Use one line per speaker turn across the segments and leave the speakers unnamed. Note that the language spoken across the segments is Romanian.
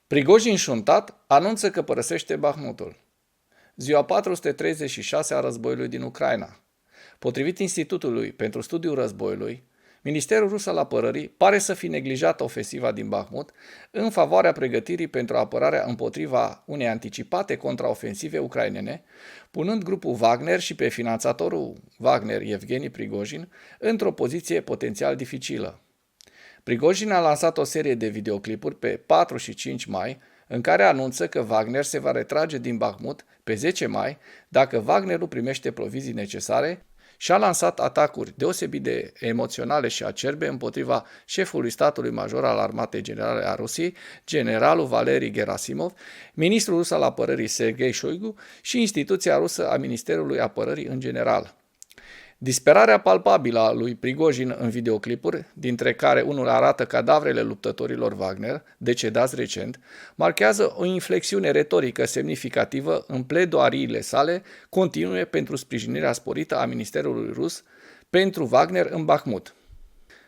Prigojin șuntat anunță că părăsește Bahmutul. Ziua 436 a războiului din Ucraina. Potrivit Institutului pentru Studiul Războiului, Ministerul Rus al Apărării pare să fi neglijat ofensiva din Bahmut în favoarea pregătirii pentru apărarea împotriva unei anticipate contraofensive ucrainene, punând grupul Wagner și pe finanțatorul Wagner, Evgeni Prigojin, într-o poziție potențial dificilă. Prigojin a lansat o serie de videoclipuri pe 4 și 5 mai, în care anunță că Wagner se va retrage din Bahmut pe 10 mai dacă Wagner nu primește provizii necesare și a lansat atacuri deosebit de emoționale și acerbe împotriva șefului statului major al Armatei Generale a Rusiei, generalul Valeri Gerasimov, ministrul rus al apărării Sergei Shoigu și instituția rusă a Ministerului Apărării în general. Disperarea palpabilă a lui Prigojin în videoclipuri, dintre care unul arată cadavrele luptătorilor Wagner, decedați recent, marchează o inflexiune retorică semnificativă în pledoariile sale continue pentru sprijinirea sporită a Ministerului Rus pentru Wagner în Bahmut.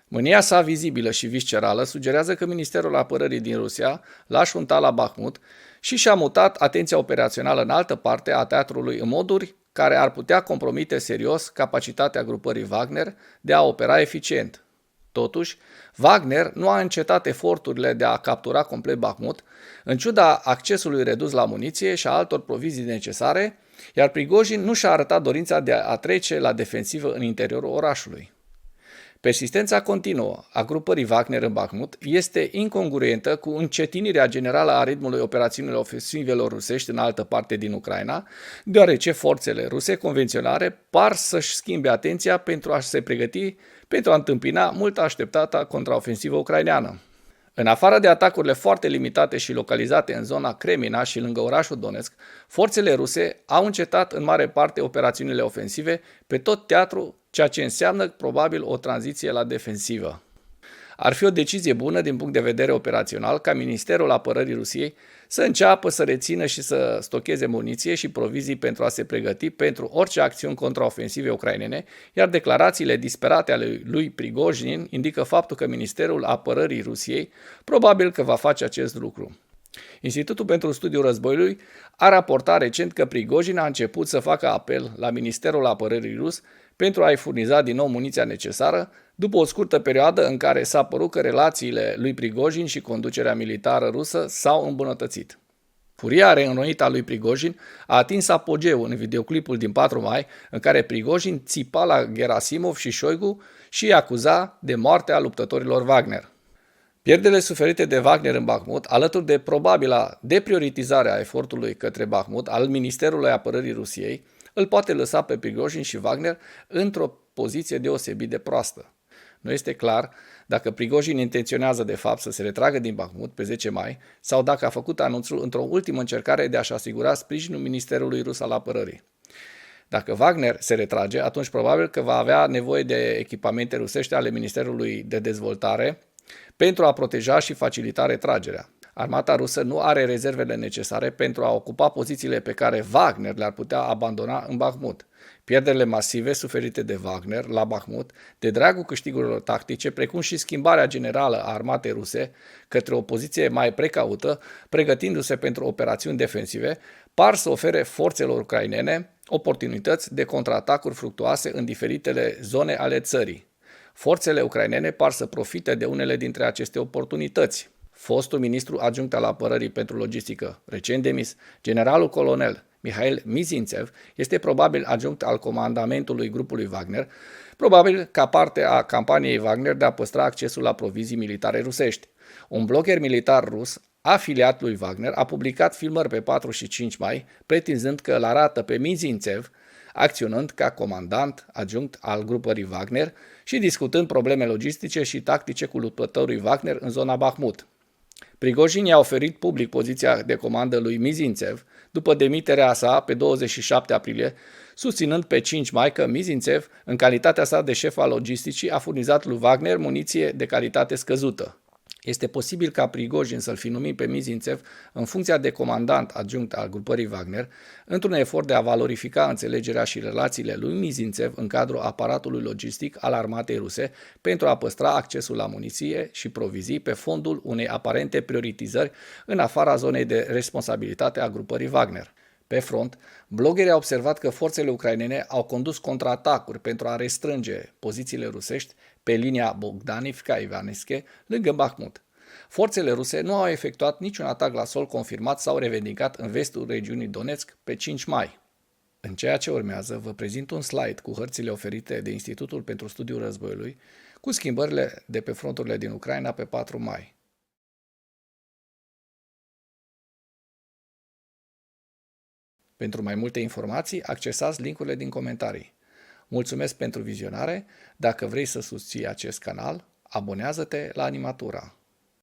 Mânia sa vizibilă și viscerală sugerează că Ministerul Apărării din Rusia l-a șuntat la Bahmut și și-a mutat atenția operațională în altă parte a teatrului în moduri care ar putea compromite serios capacitatea grupării Wagner de a opera eficient. Totuși, Wagner nu a încetat eforturile de a captura complet Bahmut, în ciuda accesului redus la muniție și a altor provizii necesare, iar Prigojin nu și-a arătat dorința de a trece la defensivă în interiorul orașului. Persistența continuă a grupării Wagner în Bahmut este incongruentă cu încetinirea generală a ritmului operațiunilor ofensivelor rusești în altă parte din Ucraina, deoarece forțele ruse convenționale par să-și schimbe atenția pentru a se pregăti pentru a întâmpina mult așteptata contraofensivă ucraineană. În afară de atacurile foarte limitate și localizate în zona Kremina și lângă orașul Donetsk, forțele ruse au încetat în mare parte operațiunile ofensive pe tot teatrul, ceea ce înseamnă probabil o tranziție la defensivă. Ar fi o decizie bună din punct de vedere operațional ca Ministerul Apărării Rusiei să înceapă să rețină și să stocheze muniție și provizii pentru a se pregăti pentru orice acțiuni contraofensive ucrainene, iar declarațiile disperate ale lui Prigojin indică faptul că Ministerul Apărării Rusiei probabil că va face acest lucru. Institutul pentru Studiul Războiului a raportat recent că Prigojin a început să facă apel la Ministerul Apărării Rus pentru a-i furniza din nou muniția necesară, după o scurtă perioadă în care s-a părut că relațiile lui Prigojin și conducerea militară rusă s-au îmbunătățit. Furia reînnoită a lui Prigojin a atins apogeul în videoclipul din 4 mai, în care Prigojin țipa la Gerasimov și Shoigu și îi acuza de moartea luptătorilor Wagner. Pierderile suferite de Wagner în Bahmut, alături de probabila deprioritizare a efortului către Bahmut al Ministerului Apărării Rusiei, îl poate lăsa pe Prigojin și Wagner într-o poziție deosebit de proastă. Nu este clar dacă Prigojin intenționează de fapt să se retragă din Bahmut pe 10 mai sau dacă a făcut anunțul într-o ultimă încercare de a-și asigura sprijinul Ministerului Rus al Apărării. Dacă Wagner se retrage, atunci probabil că va avea nevoie de echipamente rusești ale Ministerului de Dezvoltare pentru a proteja și facilita retragerea. Armata rusă nu are rezervele necesare pentru a ocupa pozițiile pe care Wagner le-ar putea abandona în Bahmut. Pierderile masive suferite de Wagner la Bahmut, de dragul câștigurilor tactice, precum și schimbarea generală a armatei ruse către o poziție mai precaută, pregătindu-se pentru operațiuni defensive, par să ofere forțelor ucrainene oportunități de contraatacuri fructuoase în diferitele zone ale țării. Forțele ucrainene par să profite de unele dintre aceste oportunități. Fostul ministru adjunct al apărării pentru logistică, recent demis, generalul colonel Mihail Mizintsev, este probabil adjunct al comandamentului grupului Wagner, probabil ca parte a campaniei Wagner de a păstra accesul la provizii militare rusești. Un blogger militar rus, afiliat lui Wagner, a publicat filmări pe 4 și 5 mai, pretinzând că îl arată pe Mizintsev acționând ca comandant adjunct al grupării Wagner și discutând probleme logistice și tactice cu luptătorii Wagner în zona Bahmut. Prigojin i-a oferit public poziția de comandă lui Mizintsev după demiterea sa pe 27 aprilie, susținând pe 5 mai că Mizintsev, în calitatea sa de șef al logisticii, a furnizat lui Wagner muniție de calitate scăzută. Este posibil ca Prigojin să-l fi numit pe Mizințev în funcția de comandant adjunct al grupării Wagner, într-un efort de a valorifica înțelegerea și relațiile lui Mizințev în cadrul aparatului logistic al armatei ruse pentru a păstra accesul la muniție și provizii pe fondul unei aparente prioritizări în afara zonei de responsabilitate a grupării Wagner. Pe front, bloggerii au observat că forțele ucrainene au condus contraatacuri pentru a restrânge pozițiile rusești pe linia Bogdanivka-Ivanivske, lângă Bakhmut. Forțele ruse nu au efectuat niciun atac la sol confirmat sau revendicat în vestul regiunii Donetsk pe 5 mai. În ceea ce urmează, vă prezint un slide cu hărțile oferite de Institutul pentru Studiul Războiului, cu schimbările de pe fronturile din Ucraina pe 4 mai. Pentru mai multe informații, accesați linkurile din comentarii. Mulțumesc pentru vizionare. Dacă vrei să susții acest canal, abonează-te la Animatura.